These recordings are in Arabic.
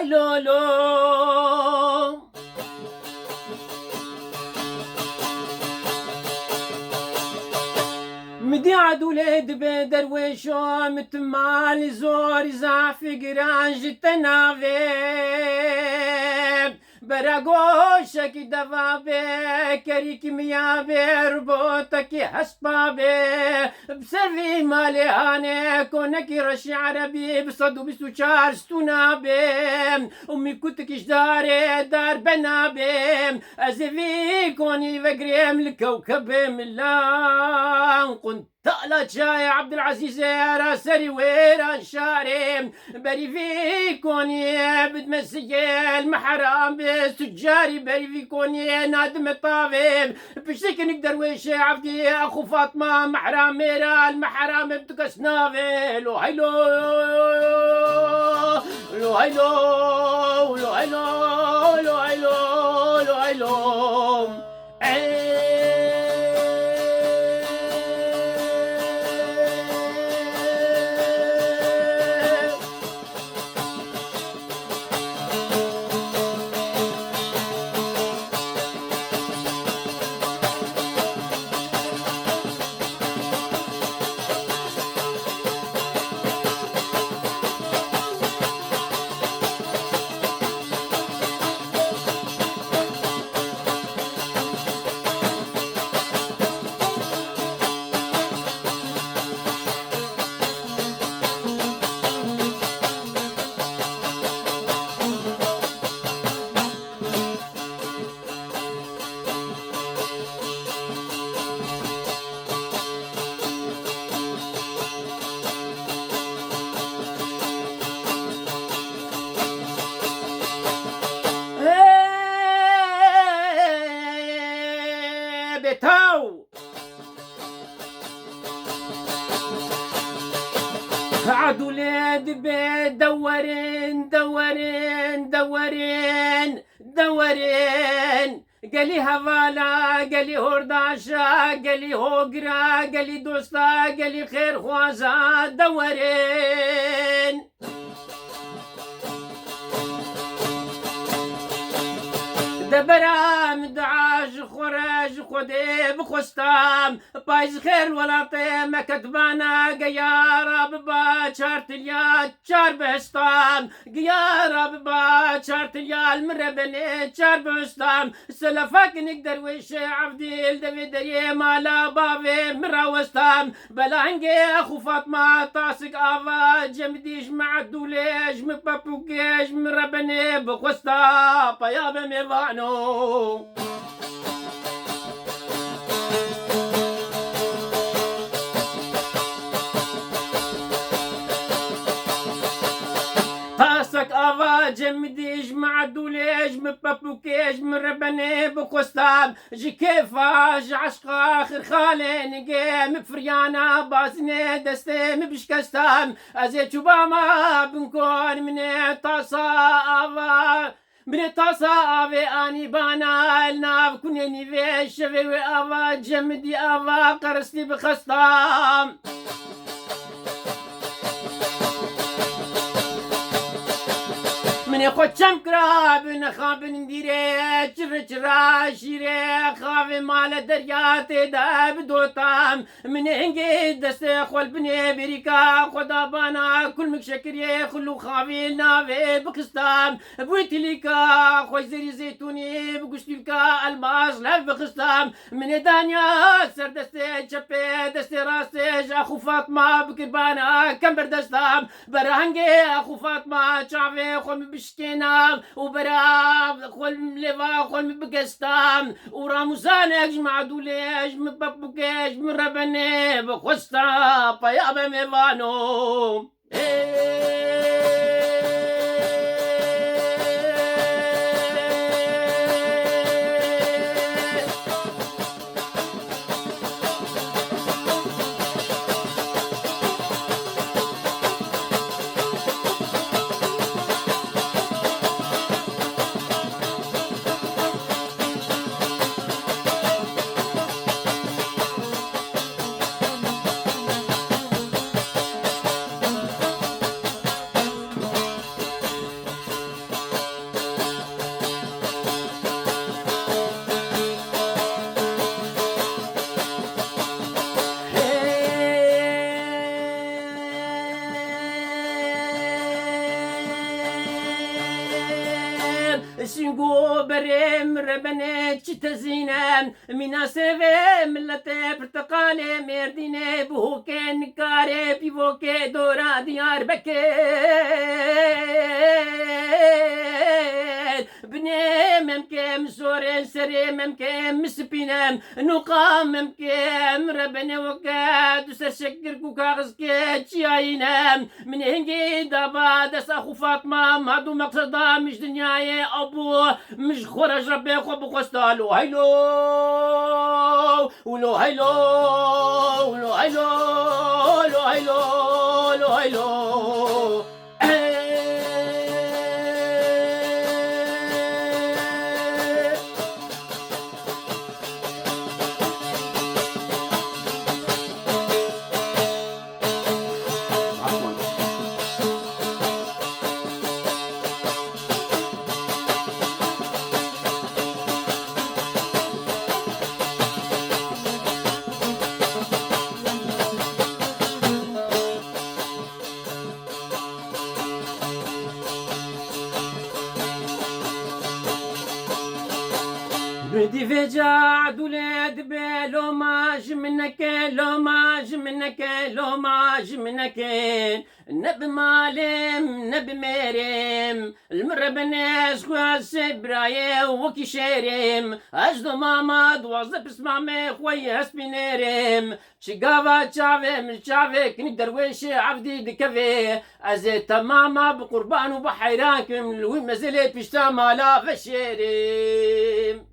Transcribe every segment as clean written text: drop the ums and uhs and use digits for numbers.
هيلو لو مدي عدولد بدرويشو متمال زور زعفي قرانج تنافي براغوشك دفابي كريك ميابي ربوتك حسبابي بسرفي مالي هاني كونك رشي عربي بصدو بسوشار ستونابي امي كنتك جداري دار بنابي ازفي كوني بقريم الكوكب ملان كنت تقلت شاي عبد العزيز يا سري ويران شارم بري في كوني بتمسك المحرم بالسجاري بري في كوني نادم الطبيب بشتك نقدر ويش عبدي اخو فاطمه محرم ميرا المحرم بتكس نافل وهيلو لو هيلو لو هيلو لو هيلو لو هيلو بتاو قعدوا لاد بدورين دورين دورين دورين قالي هفالا قالي هورداشا قالي هوقرا قالي دوستا قالي خير خوازا دورين دبرام دعاج خراج خدي بخستام بايز خير ولا طيم كتبانا قيارة ببا شارتليا شار بهستام قيارة ببا شارتليا المربني شار بهستام سلفاك نقدر ويش عبدي الدفدري مالا بابي مراوستام بلانجي اخو فاطمة طاسق افا جمديش مع الدوليج مبابوكيج مربني بخستا بايابا ميفانو طاسك افا جمديج مع الدوليج مبابوكيج مربني بخستام جي كيفاج عشقا خير خالي نقيم فريانا بازني دستي مبشكستام ازيت شباما بنكون من طاسا افا من طاسا افي اني بانا الناف كوني في شفي افا جمدي افا قرستي بخستام من يخد شمكرا بن خابن نديري چرا شيري خاوي مال درياتي داب دوتام من هنجي دستي خول بني بريكا خدا بانا كل مكشكري خلو خاوي نافي بخستام بويتي ليكا خوي زري زيتوني بقشتلكا الباس لف بخستام من دانيا سر دستي چپي دستي راسي اخو فاطمه بكربانا كمبر دستام برهنجي اخو فاطمه چاوي خول بشكينا وبرا خول مليفا خول بقستام وراموزان اجمع دوليج مبابوكيج مربني بخستا بايابا ميفانو مربنه چی تزینم مناسبه ملت پرتقاله مردینه بهو که نکاره پیوو که دورا دیار بکر بني ممكن سوري سري ممكن مسبينم نقام ممكن ربنا وكاد وسرشكر كوكاغز كيتشاينم من هنجي دابا دس اخو فاطمه ما دو مقصدا مش دنياي ابو مش خرج ربي خو بقستالو هيلو ولو هيلو ولو هيلو لو هيلو لو هيلو بدي فجع دولاد بلو ماج منك لو ماج منك لو ماج منك نب مالم نب ميرم المرة بناس خواس برايه وكي شيرم اجدو ماما دوازة بسمع مي خوي هسبينيرم شقافة تشافي من شافي كني درويش عبدي دكفي ازي تماما بقربان وبحيرانكم الوي مازلت بشتا مالا فشيرم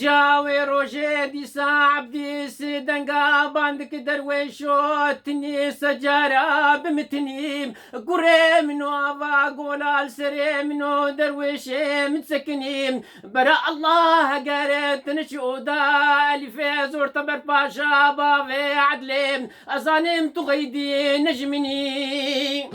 جاوي روجي دي صعب دي سدنقا باندك درويشو تني سجارة بمتنيم قري منو افا قولا السري منو درويشي متسكنيم براء الله قارت نشودا اللي في زور تبر باشا بافي عدليم أزانيم تغيدي نجمني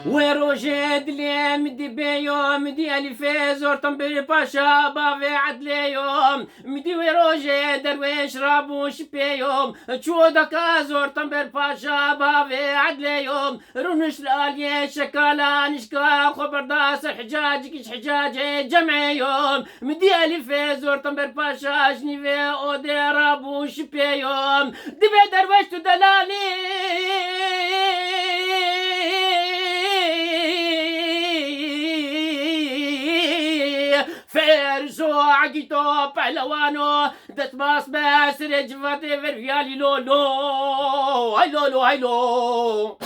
وروجد لي مدي بيوم مدي الفي زور تنبري باشا بافي عدلي يوم مدي وروجد درويش رابوش بيوم تشو دكا زور تنبر باشا بافي عدلي يوم رونش الالي شكالا نشكا خبر داس حجاج كيش حجاج جمع يوم مدي الفي زور تنبر باشا جنيفي اودي رابوش بيوم دبي درويش تدلالي فرزو عقيتو پهلوانو دست باس بس رجفت ورفيالي لو لو هاي لو لو هاي لو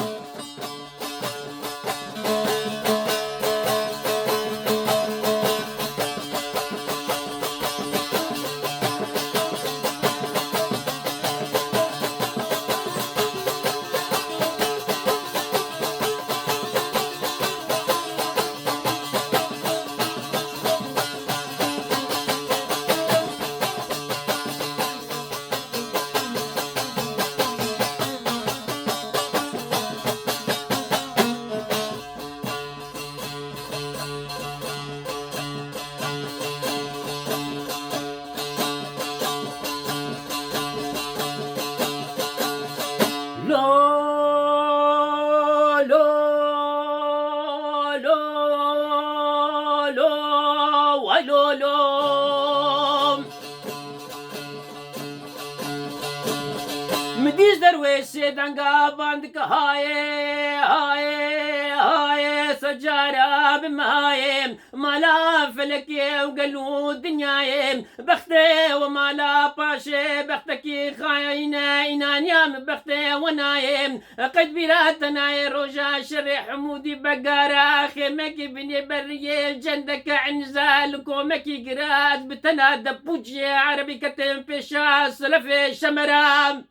درويش دنقا باندك هاي سجارة بمايم مالا فلكي وقلو دنيايم بختي ومالا باشي بختكي خاينة إنانيام بختي ونايم قد بلاتنا روجا شري حمودي بقارة خيمكي بني برية جندك عنزال كومكي قراز بتنا دبوجي عربي كتم فيشا سلفي شمرام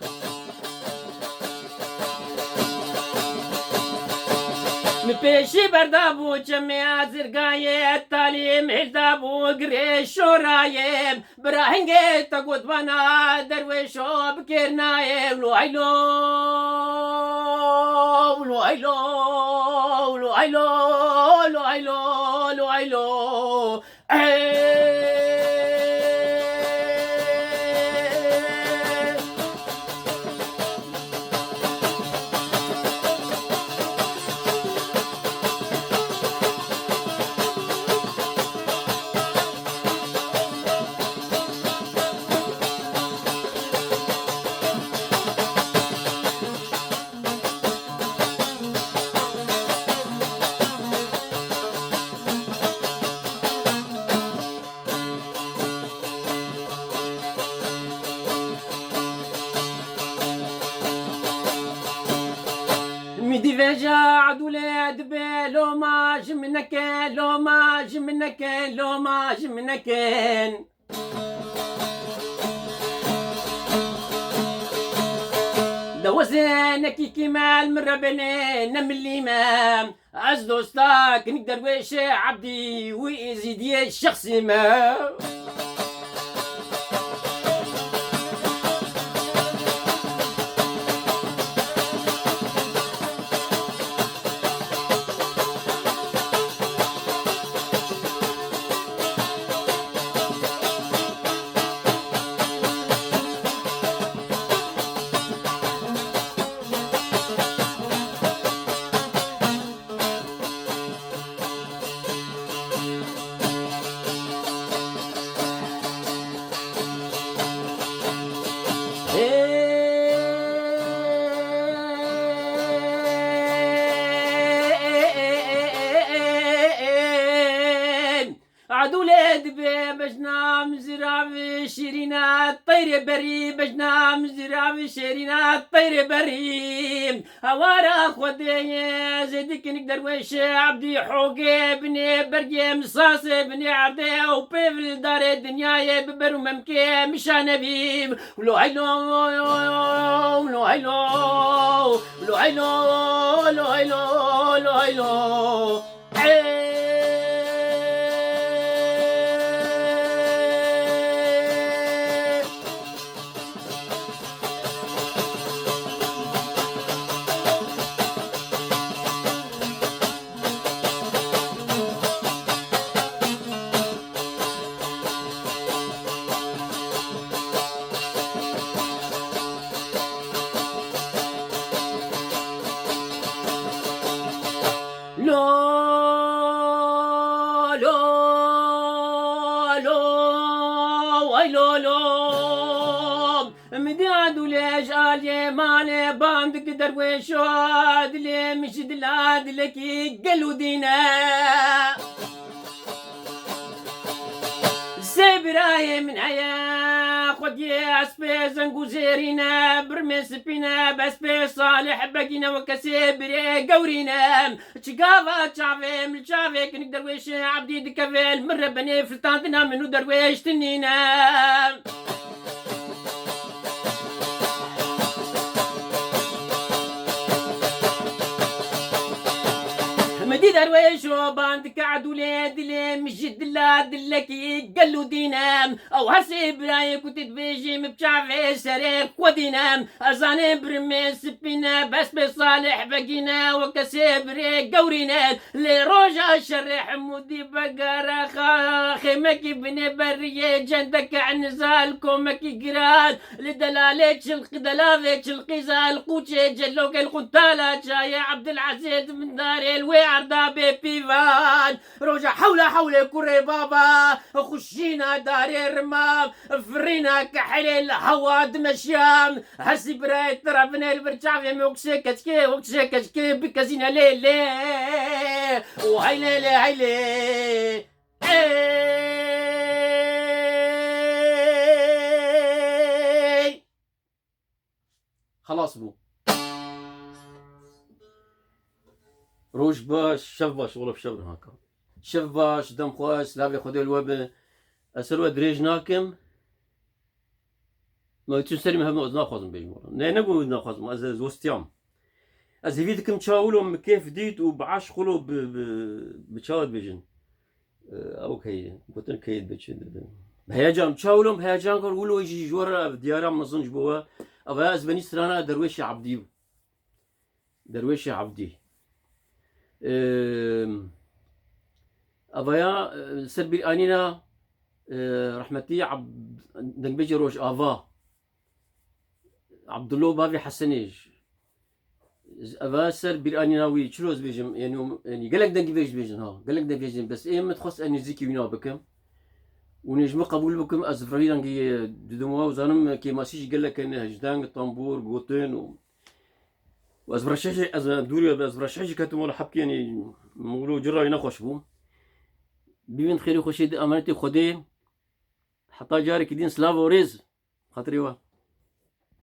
مبيشي بردابو جميع زرقاية التاليم هلدابو قريش شورايم براهنجي تقود بنا درويشو بكيرنايم لو عيلو لو عيلو لو عيلو لو عيلو لو عيلو ميدي فيجا عدولاد بلو ماج منكن لو ماج منكن لو ماج منكن لو زينك كمال من ربنا نملي ما عز دوستاك نقدر ويش عبدي ويزيد الشخصي ما عدولاد بجنام زرافي شيرينا الطير بري بجنام زرافي شيرينا الطير بري هوارا خودي زيدك نقدر ويش عبدي حوقي بني برقي مصاصي بني عبدي وبيفل دار الدنيا ببر وممكي مشان بيب ولو عيلو ولو عيلو ولو عيلو ولو عيلو ولو عيلو مدادو ليش آلي مالي باندك درويشو دلي مش دلاد لكي قلو دينا سيبراي من عيا خد يا اسبي زنقو زيرينا برمي سبينا باسبي صالح بقينا وكسيبري قورينا تشقافا تشافي من تشافي كنك درويش عبدي دكافيل مرة بني فلتانتنا منو درويش تنينا مدي درويش باندك عدولي دلي مجد لا دلكي قلو دينام او هرسي براي كنت تبيجي مبشعفي سرير ودينام ازاني برمي سبينا بس بصالح بقينا وكسيبري قورينا لروجا شرح مودي بقارة خيمكي بني برية جندك عن نزالكم مكي قراد لدلالك دلالك القزال قوتي جلوك القتالة جاي عبد العزيز من داري الوعر عرضا بيبيفان روجا حول حولك كوري بابا خشينا داري رمام فرينا كحلي الهوا دمشيام هسي براي ترابنا البرجع في موكسي كتكي وكسي كتكي بكازينا ليلي وهيلي هيلي خلاص بو روش باش شف باش والله بشبر هكا شف باش دم خواس لافي خدي الوبه اسروا دريج ناكم ما تسري مهم ناخذ بيجمر نه نقول ناخذ ما از وستيام از فيدكم تشاولهم كيف ديت وبعش خلو بتشاود بيجن اوكي قلت كيد بتشد هيجان تشاولهم هيجان قالوا يجي جورا ديارا مزنج بوا ابا از بني سرانا درويش عبدي درويش عبدي ابايا سربي انينا رحمتي عبد دنبيجي روش افا عبد الله بابي حسنيج ابا سربي انينا وي تشروز بيجم يعني قالك دنك بيجن ها قالك دنك بيجن بس ايه ما تخص اني زيكي وينا بكم ونجم قبول بكم ازفريان كي ددموا وزانم كي ماسيش قال لك انه جدان طنبور قوتين وازفرشاش از دوري ازفرشاش كتم ولا حبكي يعني مولو جرا ينخش بو ببين خيري خوشي امانتي خدي حتى جارك دين سلاف وريز خاطري